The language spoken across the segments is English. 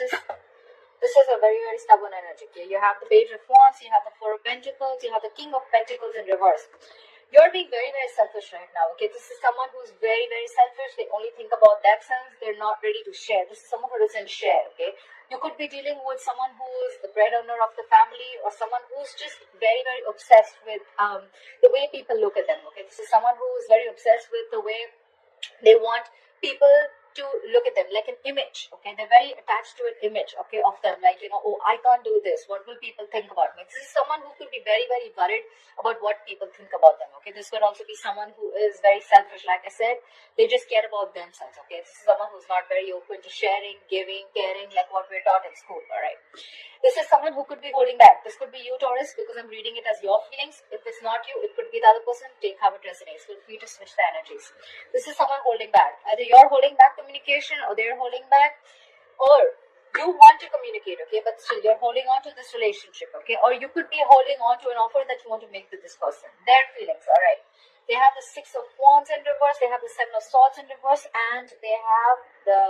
this is a very, very stubborn energy. Okay? You have the Page of Wands, you have the Four of Pentacles, you have the King of Pentacles in reverse. You're being very, very selfish right now. Okay, this is someone who's very, very selfish. They only think about themselves. They're not ready to share. This is someone who doesn't share. Okay, you could be dealing with someone who's the breadwinner of the family, or someone who's just very, very obsessed with the way people look at them. Okay, this is someone who's very obsessed with the way they want people to look at them, like an image. Okay, they're very attached to an image, okay, of them, like, you know, oh, I can't do this, what will people think about me? This is someone who could be very, very worried about what people think about them. Okay, this could also be someone who is very selfish. Like I said, they just care about themselves. Okay, this is someone who's not very open to sharing, giving, caring, like what we're taught in school. All right, this is someone who could be holding back. This could be you, Taurus, because I'm reading it as your feelings. If it's not you, it could be the other person. Take how it resonates. Feel free to switch the energies. This is someone holding back. Either you're holding back communication, or they're holding back, or you want to communicate, okay, but still you're holding on to this relationship, okay, or you could be holding on to an offer that you want to make to this person. Their feelings, all right. They have the Six of Wands in reverse, they have the Seven of Swords in reverse, and they have the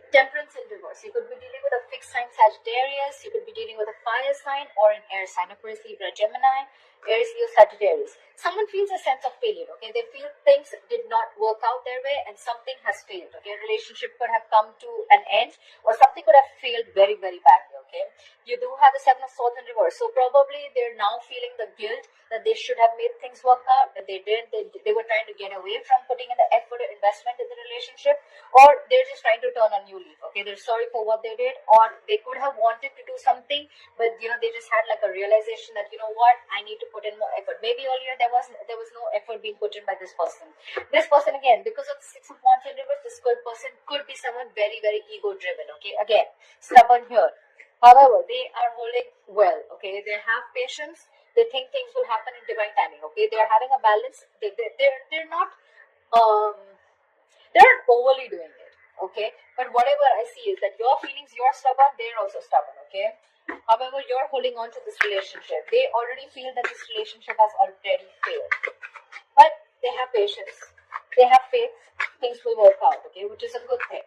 Temperance in reverse. You could be dealing with a fixed sign Sagittarius, you could be dealing with a fire sign or an air sign, Aquarius, Libra, Gemini, Aries, Leo, Sagittarius. Someone feels a sense of failure, okay? They feel things did not work out their way and something has failed, okay? A relationship could have come to an end, or something could have failed very, very badly, okay? You do have the Seven of Swords in reverse, so probably they're now feeling the guilt that they should have made things work out, but they didn't. They were trying to get away from putting in the effort or investment in the relationship, or they're just trying to turn a new leaf, okay? They're sorry for what they did, or they could have wanted to do something, but, you know, they just had like a realization that, you know what, I need to put in more effort. Maybe earlier there was no effort being put in by this person. This person, again, because of the Six of Wands in reverse, this person could be someone very, very ego driven, okay? Again, stubborn here. However, they are holding well, okay? They have patience. They think things will happen in divine timing, okay? They're having a balance. They're not overly doing it, okay? But whatever I see is that your feelings, you're stubborn, they're also stubborn, okay? However, you're holding on to this relationship. They already feel that this relationship has already failed. But they have patience. They have faith. Things will work out, okay? Which is a good thing.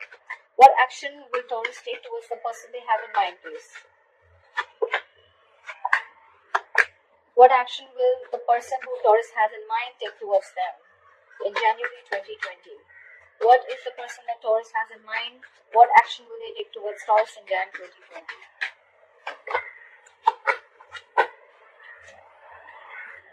What action will Taurus take towards the person they have in mind, please? What action will the person who Taurus has in mind take towards them in January 2020? What is the person that Taurus has in mind? What action will they take towards Taurus in January 2020?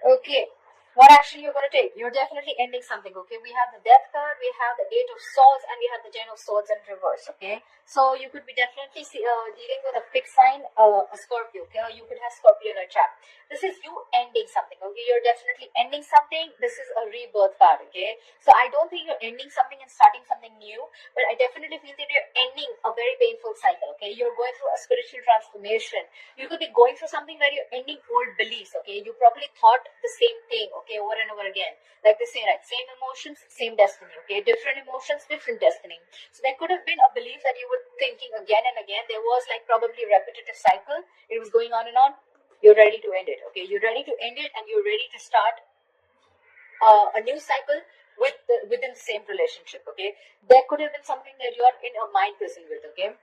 Okay. What action you're going to take? You're definitely ending something, okay? We have the Death card, we have the Eight of Swords, and we have the Ten of Swords in reverse, okay? So you could be definitely dealing with a fixed sign, a Scorpio, okay? Or you could have Scorpio in a trap. This is you ending something, okay? You're definitely ending something. This is a rebirth card, okay? So I don't think you're ending something and starting something new, but I definitely feel that you're ending a very painful cycle, okay? You're going through a spiritual transformation. You could be going through something where you're ending old beliefs, okay? You probably thought the same thing, okay, over and over again. Like they say, right? Same emotions, same destiny, okay? Different emotions, different destiny. So there could have been a belief that you were thinking again and again. There was like probably a repetitive cycle. It was going on and on. You're ready to end it, okay? You're ready to end it, and you're ready to start a new cycle within the same relationship, okay? There could have been something that you're in a mind prison with, okay?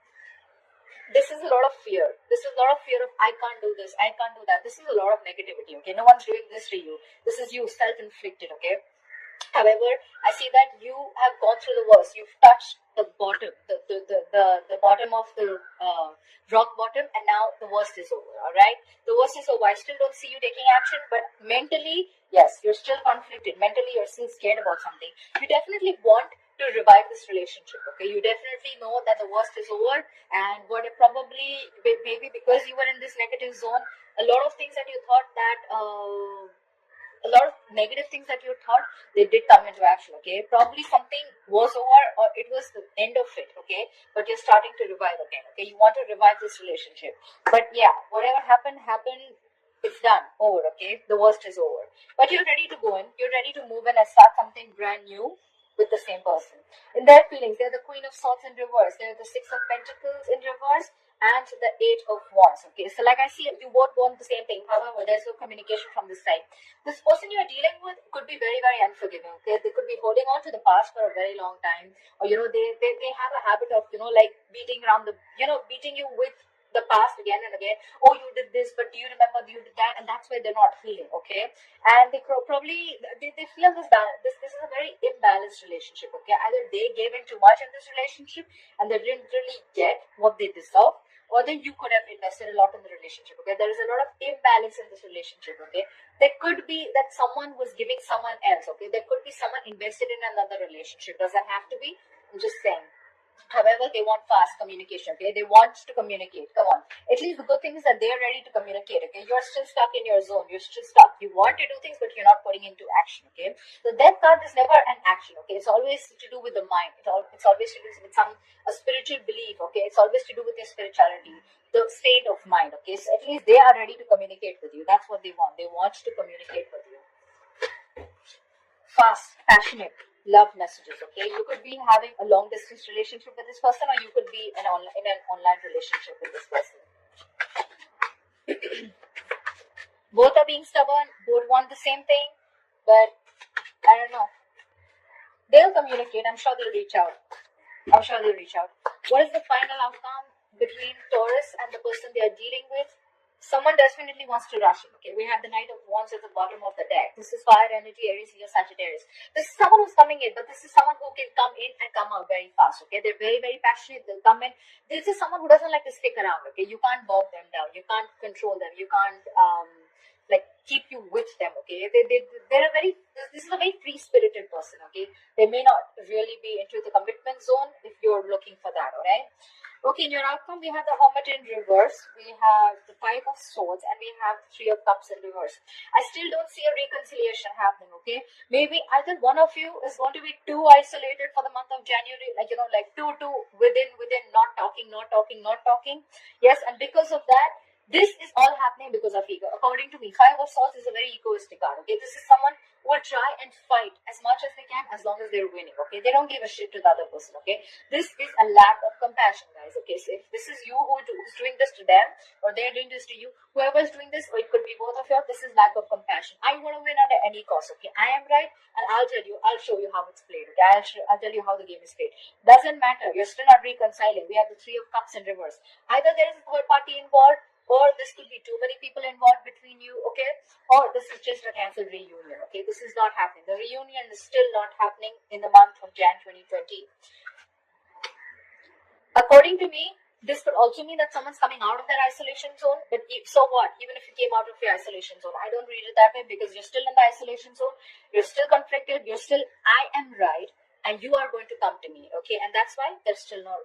This is a lot of fear. This is a lot of fear of, I can't do this, I can't do that. This is a lot of negativity, okay? No one's doing this to you. This is you, self-inflicted, okay? However, I see that you have gone through the worst. You've touched the bottom, the bottom of the rock bottom, and now the worst is over, alright? The worst is over. I still don't see you taking action, but mentally, yes, you're still conflicted. Mentally, you're still scared about something. You definitely want to revive this relationship, okay? You definitely know that the worst is over, and what it probably, maybe because you were in this negative zone, a lot of things that you thought that a lot of negative things that you thought, they did come into action, okay? Probably something was over, or it was the end of it, okay? But you're starting to revive again, okay? You want to revive this relationship. But yeah, whatever happened, it's done, over, okay? The worst is over. But you're ready to go in, you're ready to move in and start something brand new with the same person. In their feelings, they're the Queen of Swords in reverse, they're the Six of Pentacles in reverse, and the Eight of Wands. Okay, so like I see, you both want the same thing. However, there's no communication from this side. This person you're dealing with could be very, very unforgiving. Okay, they could be holding on to the past for a very long time, or they have a habit of like beating around the beating you with the past again and again. Oh, you did this, but do you remember you did that? And that's why they're not healing. Okay, and they probably they feel this balance. This is a very imbalanced relationship. Okay, either they gave in too much in this relationship and they didn't really get what they deserve, or then you could have invested a lot in the relationship. Okay, there is a lot of imbalance in this relationship. Okay, there could be that someone was giving someone else. Okay, there could be someone invested in another relationship. Doesn't have to be. I'm just saying. However, they want fast communication. Okay, they want to communicate. Come on. At least the good thing is that they're ready to communicate. Okay, you're still stuck in your zone. You're still stuck. You want to do things, but you're not putting into action. Okay, the Death card is never an action. Okay, it's always to do with the mind. It's always to do with a spiritual belief. Okay, it's always to do with your spirituality, the state of mind. Okay, so at least they are ready to communicate with you. That's what they want. They want to communicate with you. Fast, passionate love messages. Okay, you could be having a long distance relationship with this person, or you could be in an online relationship with this person. Both are being stubborn, both want the same thing, but I don't know. They'll communicate. I'm sure they'll reach out. What is the final outcome between Taurus and the person they are dealing with? Someone definitely wants to rush it. Okay, we have the Knight of Wands at the bottom of the deck. This is fire energy, Aries, Leo, Sagittarius. This is someone who's coming in, but this is someone who can come in and come out very fast. Okay, they're very, very passionate. They'll come in. This is someone who doesn't like to stick around. Okay, you can't bog them down. You can't control them. You can't keep you with them. Okay, they're a very. This is a very free spirited person. Okay, they may not really be into the commitment zone if you're looking for that. Alright. Okay, in your outcome, we have the Hermit in reverse, we have the Five of Swords, and we have the Three of Cups in reverse. I still don't see a reconciliation happening, okay? Maybe either one of you is going to be too isolated for the month of January, two within, not talking. Yes, and because of that, this is all happening because of ego. According to me, Five of Swords is a very egoistic card, okay? This is someone who will try and fight as much as they can as long as they're winning, okay? They don't give a shit to the other person, okay? This is a lack of compassion, guys, okay? So if this is you who's doing this to them, or they're doing this to you, whoever is doing this, or it could be both of you, this is lack of compassion. I want to win under any cost, okay? I am right, and I'll show you how it's played, okay? I'll tell you how the game is played. Doesn't matter, you're still not reconciling. We have the Three of Cups in reverse. Either there is a third party involved, or this could be too many people involved between you, okay? Or this is just a cancelled reunion, okay? This is not happening. The reunion is still not happening in the month of Jan 2020. According to me, this could also mean that someone's coming out of their isolation zone. But so what? Even if you came out of your isolation zone, I don't read it that way, because you're still in the isolation zone. You're still conflicted. You're still, I am right, and you are going to come to me, okay? And that's why there's still no